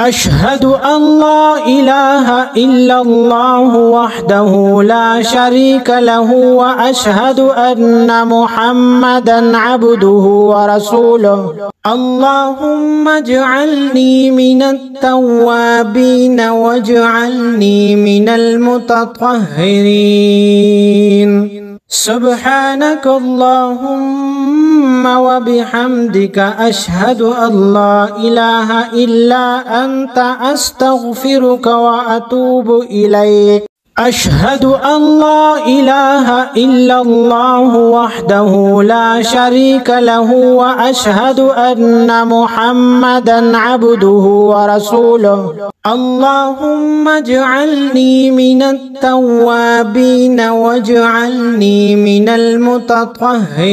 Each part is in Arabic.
أشهد أن لا إله إلا الله وحده لا شريك له وأشهد أن محمدا عبده ورسوله. اللهم اجعلني من التوابين واجعلني من المتطهرين. سبحانك اللهم وبحمدك أشهد أن لا إله إلا أنت أستغفرك وأتوب إليك. أشهد أن لا إله إلا الله وحده لا شريك له وأشهد أن محمدا عبده ورسوله. اللهم اجعلني من التوابين واجعلني من المتطهرين.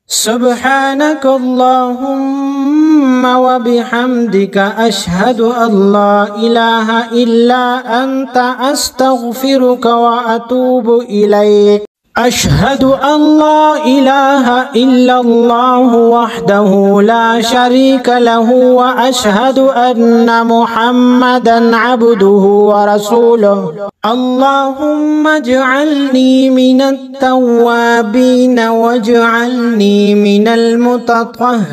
سبحانك اللهم وبحمدك أشهد أن لا إله إلا أنت أستغفرك وأتوب إليك. أشهد أن لا إله إلا الله وحده لا شريك له وأشهد أن محمدا عبده ورسوله. اللهم اجعلني من التوابين واجعلني من المتطهرين.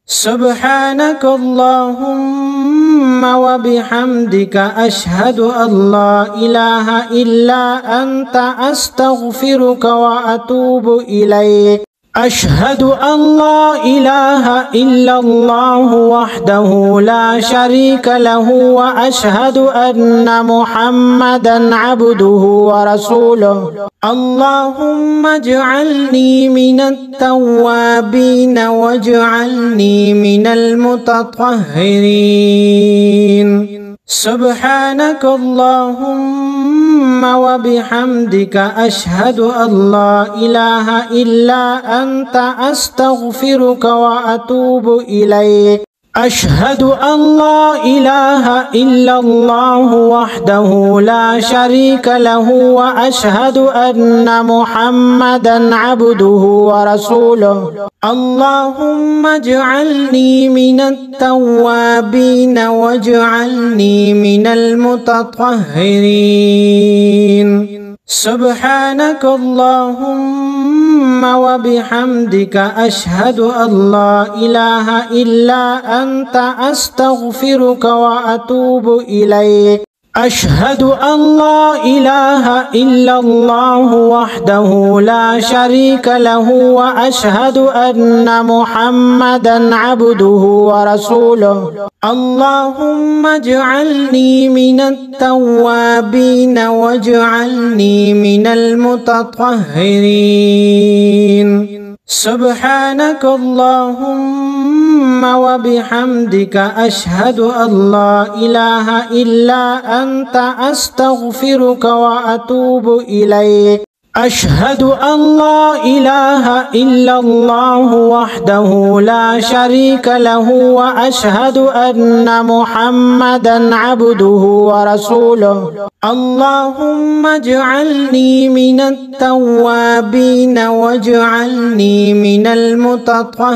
سبحانك اللهم وبحمدك أشهد أن لا إله إلا أنت أستغفرك وأتوب إليك. أشهد أن لا إله إلا الله وحده لا شريك له وأشهد أن محمدا عبده ورسوله. اللهم اجعلني من التوابين واجعلني من المتطهرين. سبحانك اللهم وبحمدك أشهد أن لا إله إلا أنت أستغفرك وأتوب إليك. أشهد أن لا إله إلا الله وحده لا شريك له وأشهد أن محمدا عبده ورسوله. اللهم اجعلني من التوابين واجعلني من المتطهرين. سبحانك اللهم وبحمدك أشهد أن لا إله إلا أنت أستغفرك وأتوب إليك. أشهد أن لا إله إلا الله وحده لا شريك له وأشهد أن محمدا عبده ورسوله. اللهم اجعلني من التوابين واجعلني من المتطهرين. سبحانك اللهم وبحمدك أشهد أن لا إله إلا أنت أستغفرك وأتوب إليك. أشهد أن لا إله إلا الله وحده لا شريك له وأشهد أن محمدا عبده ورسوله. اللهم اجعلني من التوابين واجعلني من المتطهرين.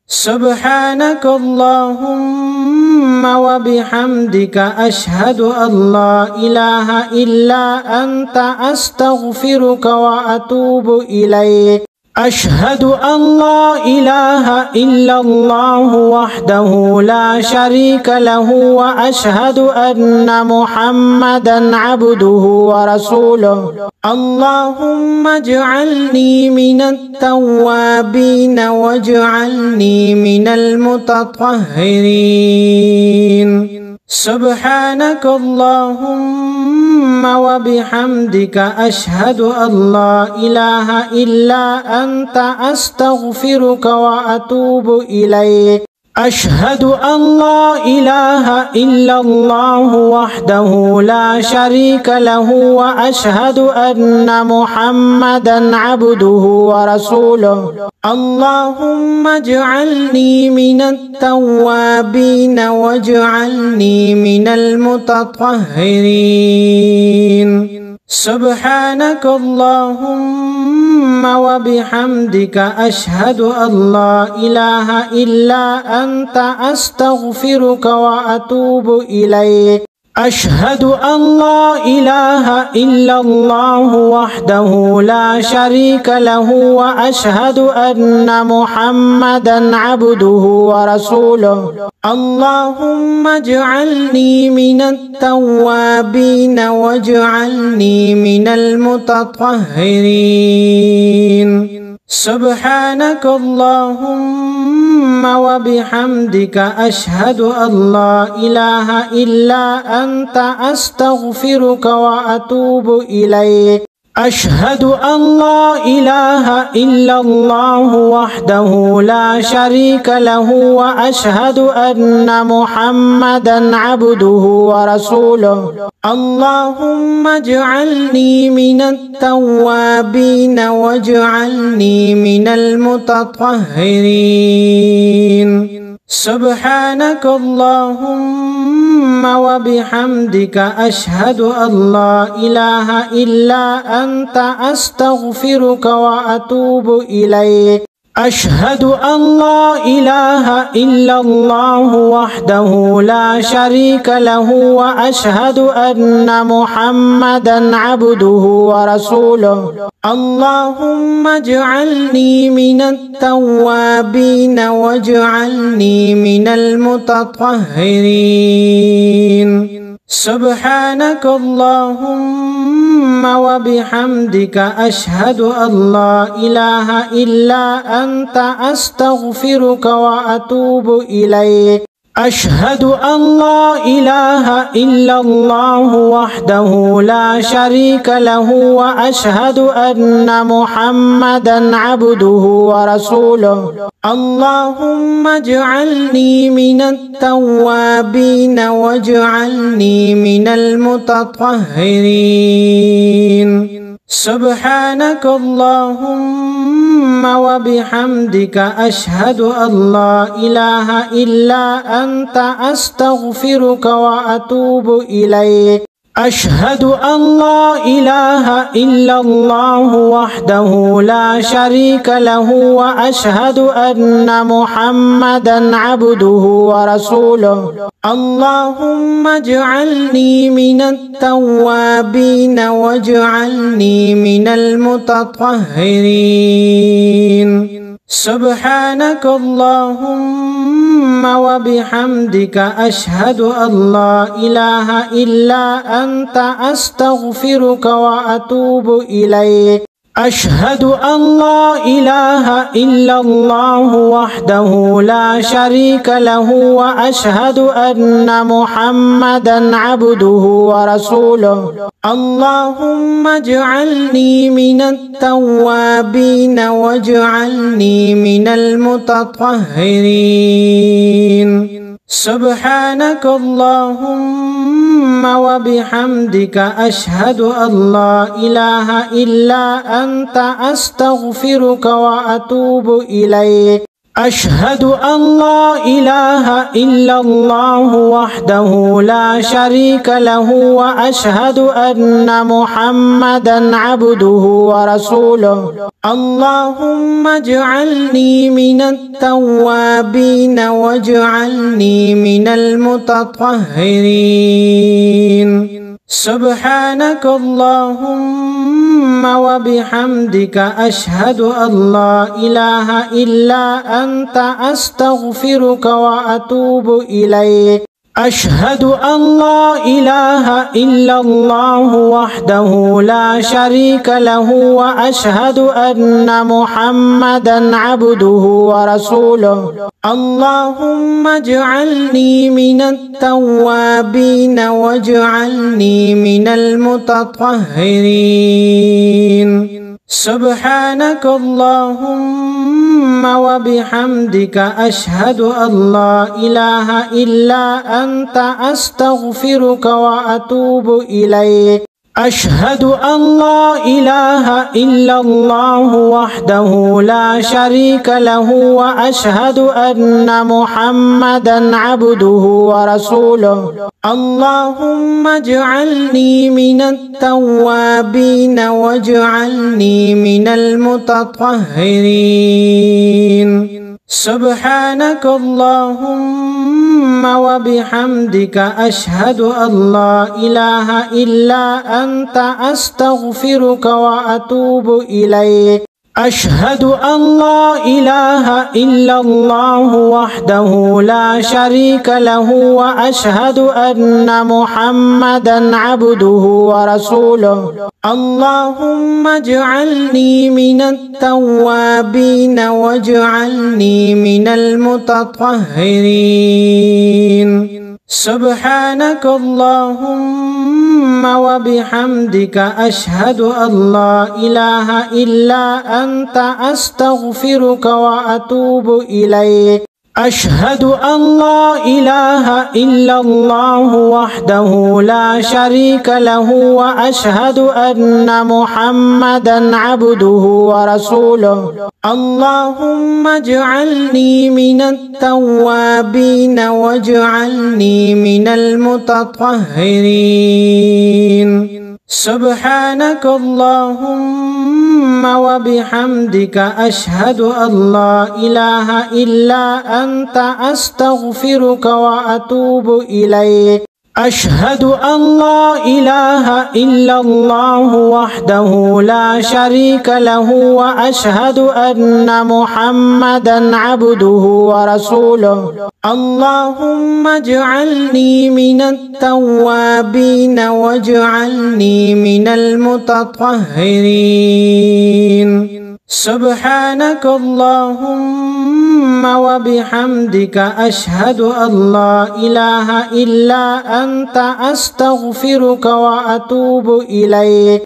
سبحانك اللهم وبحمدك أشهد أن لا إله إلا أنت أستغفرك وأتوب إليك. أشهد أن لا إله إلا الله وحده لا شريك له وأشهد أن محمدا عبده ورسوله. اللهم اجعلني من التوابين واجعلني من المتطهرين. سبحانك اللهم وبحمدك أشهد أن لا إله إلا أنت أستغفرك وأتوب إليك. أشهد أن لا إله إلا الله وحده لا شريك له وأشهد أن محمدا عبده ورسوله. اللهم اجعلني من التوابين واجعلني من المتطهرين. سبحانك اللهم وبحمدك أشهد أن لا إله إلا أنت أستغفرك وأتوب إليك. أشهد أن لا إله إلا الله وحده لا شريك له وأشهد أن محمدا عبده ورسوله. اللهم اجعلني من التوابين واجعلني من المتطهرين. سبحانك اللهم وبحمدك أشهد أن لا إله إلا أنت أستغفرك وأتوب إليك. أشهد أن لا إله إلا الله وحده لا شريك له وأشهد أن محمدا عبده ورسوله. اللهم اجعلني من التوابين واجعلني من المتطهرين. سبحانك اللهم وبحمدك أشهد أن لا إله إلا أنت أستغفرك وأتوب إليك. أشهد أن لا إله إلا الله وحده لا شريك له وأشهد أن محمدا عبده ورسوله. اللهم اجعلني من التوابين واجعلني من المتطهرين. سبحانك اللهم وبحمدك أشهد أن لا إله إلا أنت أستغفرك وأتوب إليك. أشهد أن لا إله إلا الله وحده لا شريك له وأشهد أن محمدا عبده ورسوله. اللهم اجعلني من التوابين واجعلني من المتطهرين. سبحانك اللهم وبحمدك أشهد أن لا إله إلا أنت أستغفرك وأتوب إليك. أشهد أن لا إله إلا الله وحده لا شريك له وأشهد أن محمدا عبده ورسوله. اللهم اجعلني من التوابين واجعلني من المتطهرين. سبحانك اللهم وبحمدك أشهد أن لا إله إلا أنت أستغفرك وأتوب إليك. أشهد أن لا إله إلا الله وحده لا شريك له وأشهد أن محمدا عبده ورسوله. اللهم اجعلني من التوابين واجعلني من المتطهرين. سبحانك اللهم وبحمدك أشهد أن لا إله إلا أنت أستغفرك وأتوب إليك. أشهد أن لا إله إلا الله وحده لا شريك له وأشهد أن محمدا عبده ورسوله. اللهم اجعلني من التوابين واجعلني من المتطهرين. سبحانك اللهم وبحمدك أشهد أن لا إله إلا أنت أستغفرك وأتوب إليك. أشهد أن لا إله إلا الله وحده لا شريك له وأشهد أن محمدا عبده ورسوله. اللهم اجعلني من التوابين واجعلني من المتطهرين. سبحانك اللهم وبحمدك أشهد أن لا إله إلا أنت أستغفرك وأتوب إليك. أشهد أن لا إله إلا الله وحده لا شريك له وأشهد أن محمدا عبده ورسوله. اللهم اجعلني من التوابين واجعلني من المتطهرين. سبحانك اللهم وبحمدك أشهد أن لا إله إلا أنت أستغفرك وأتوب إليك. أشهد أن لا إله إلا الله وحده لا شريك له وأشهد أن محمدا عبده ورسوله. اللهم اجعلني من التوابين واجعلني من المتطهرين. سبحانك اللهم وبحمدك أشهد أن لا إله إلا أنت أستغفرك وأتوب إليك. أشهد أن لا إله إلا الله وحده لا شريك له وأشهد أن محمدا عبده ورسوله. اللهم اجعلني من التوابين واجعلني من المتطهرين. سبحانك اللهم وبحمدك أشهد أن لا إله إلا أنت أستغفرك وأتوب إليك. أشهد أن لا إله إلا الله وحده لا شريك له وأشهد أن محمدا عبده ورسوله. اللهم اجعلني من التوابين واجعلني من المتطهرين. سبحانك اللهم وبحمدك أشهد أن لا إله إلا أنت أستغفرك وأتوب إليك.